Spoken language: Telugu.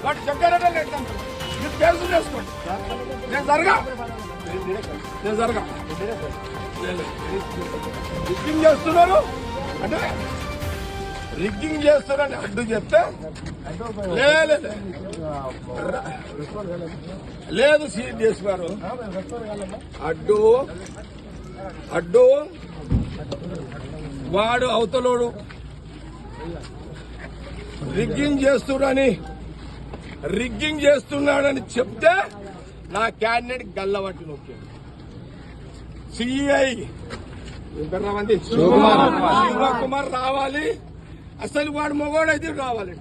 వాటి చెప్పారంటే మీరు కేసులు చేసుకోండి. నేను జరగా రిగ్గింగ్ చేస్తున్నారు అంటే రిగ్గింగ్ చేస్తున్నారని అడ్డు చెప్తే లేదు సీరియస్ గారు అడ్డు వాడు అవతలోడు రిగ్గింగ్ చేస్తున్నాడని చెప్తే నా క్యాండిడేట్ గల్లబట్టి నొక్కి సిఐ శివకుమార్ రావాలి. అసలు వాడు మగవాడైతే రావాలండి.